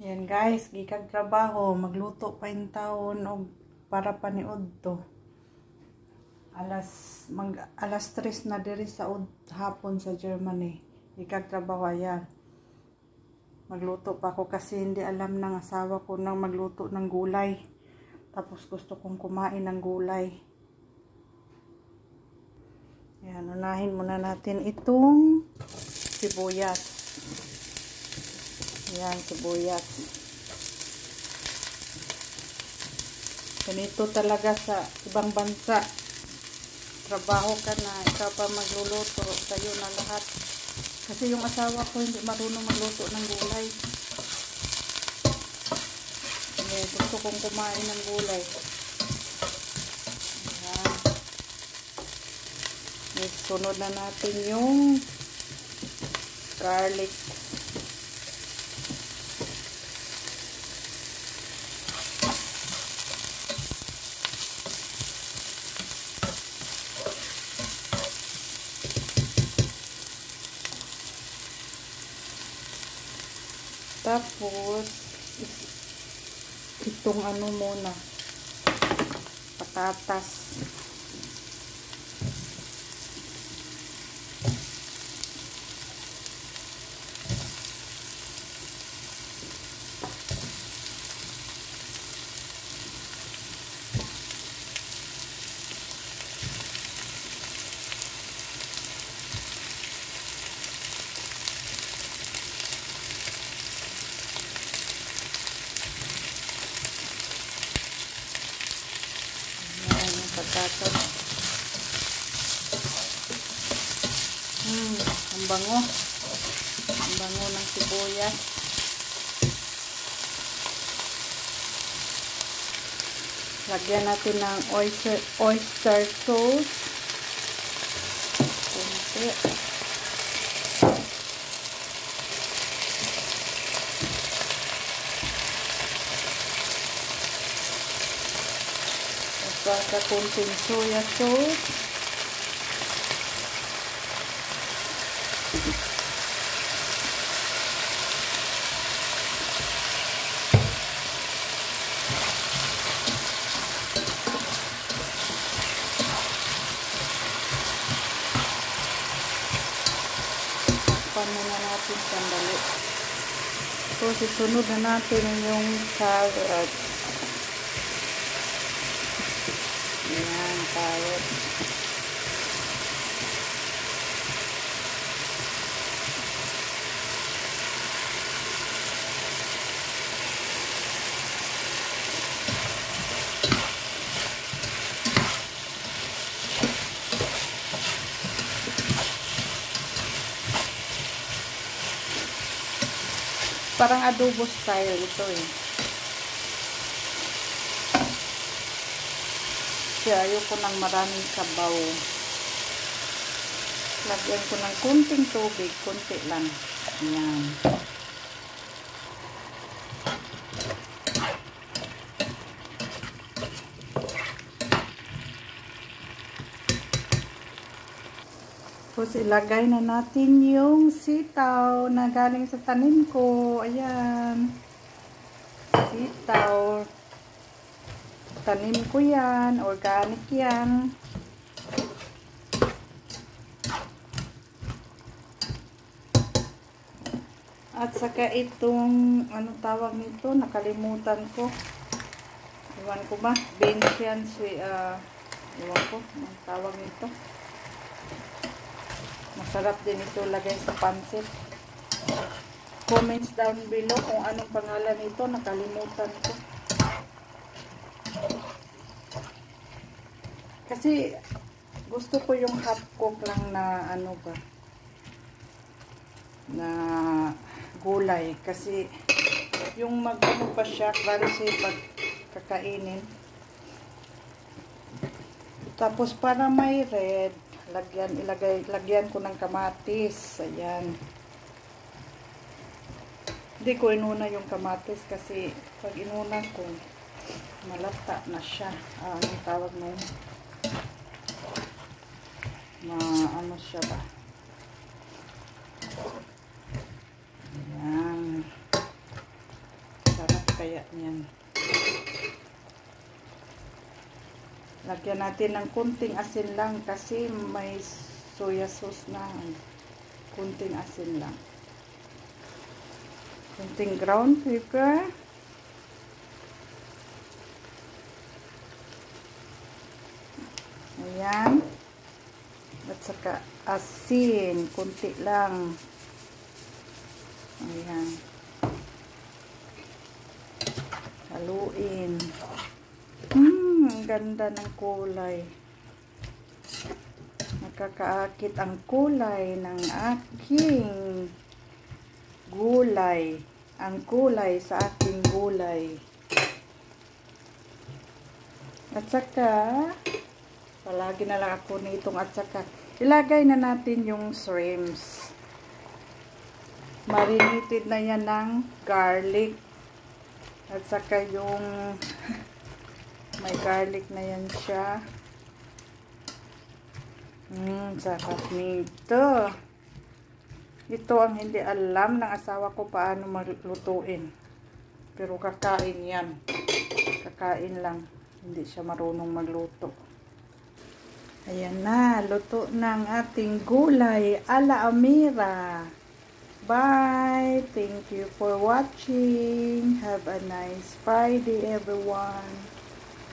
Yan guys, gikag trabaho, magluto pa yung taon og para paniud to. Alas 3 na diri sa hapon sa Germany. Gikag trabaho ayan. Magluto pa ako kasi hindi alam ng asawa ko nang magluto ng gulay. Tapos gusto kong kumain ng gulay. Yan, unahin muna natin itong sibuyas. Yan, sibuyas. Ganito talaga sa ibang bansa. Trabaho ka na, ikaw pa magluluto, kayo na lahat. Kasi yung asawa ko hindi marunong magluto ng gulay. Gusto kong kumain ng gulay. Ayan. Sunod na natin yung garlic. Tapos, itong ano muna, patatas. Patatas. Ang bango. Ang bango ng sibuyas. Lagyan natin ng oyster sauce. Kunti. Basta kunting soya sauce. Takpan muna natin sandali. So, sisunod na natin yung carrot. Ayan, carrot. Parang adobo style ito eh. Kaya ayoko ng maraming sabaw. Lagyan ko ng kunting tubig, kunti lang. Ayan. Tapos ilagay na natin yung sitaw na galing sa tanim ko. Ayan. Sitaw. Tanim ko yan. Organic yan. At saka itong, anong tawag nito? Nakalimutan ko. Iwan ko ba? Beans yan. Iwan ko. Anong tawag nito? Masarap din ito lagay sa pansit. Comments down below kung anong pangalan nito. Nakalimutan ko. Kasi gusto ko yung half cook lang na ano ba, na gulay. Kasi yung mag-ano pa siya, crunchy pag kakainin. Tapos para may red, lagyan ko ng kamatis. Ayan. Hindi ko inuna yung kamatis kasi pag inuna ko, malata na siya. Anong tawag na yun? Ano siya ba? Ayan. kaya niyan. Lagyan natin ng kunting asin lang kasi may soya sauce na. Kunting asin lang. Kunting ground pepper. Ayan. At saka asin. Kunti lang. Ayan. Haluin. Ang ganda ng kulay. Nakakaakit ang kulay ng aking gulay. Ang kulay sa aking gulay. At saka, palagi na lang ako nitong at saka, ilagay na natin yung shrimps. Marinated na yan ng garlic. At saka yung may garlic na yan siya. Sarap nito. Ito ang hindi alam ng asawa ko paano maglutuin. Pero kakain yan. Kakain lang. Hindi siya marunong magluto. Ayan na. Luto ng ating gulay ala Amira. Bye. Thank you for watching. Have a nice Friday, everyone.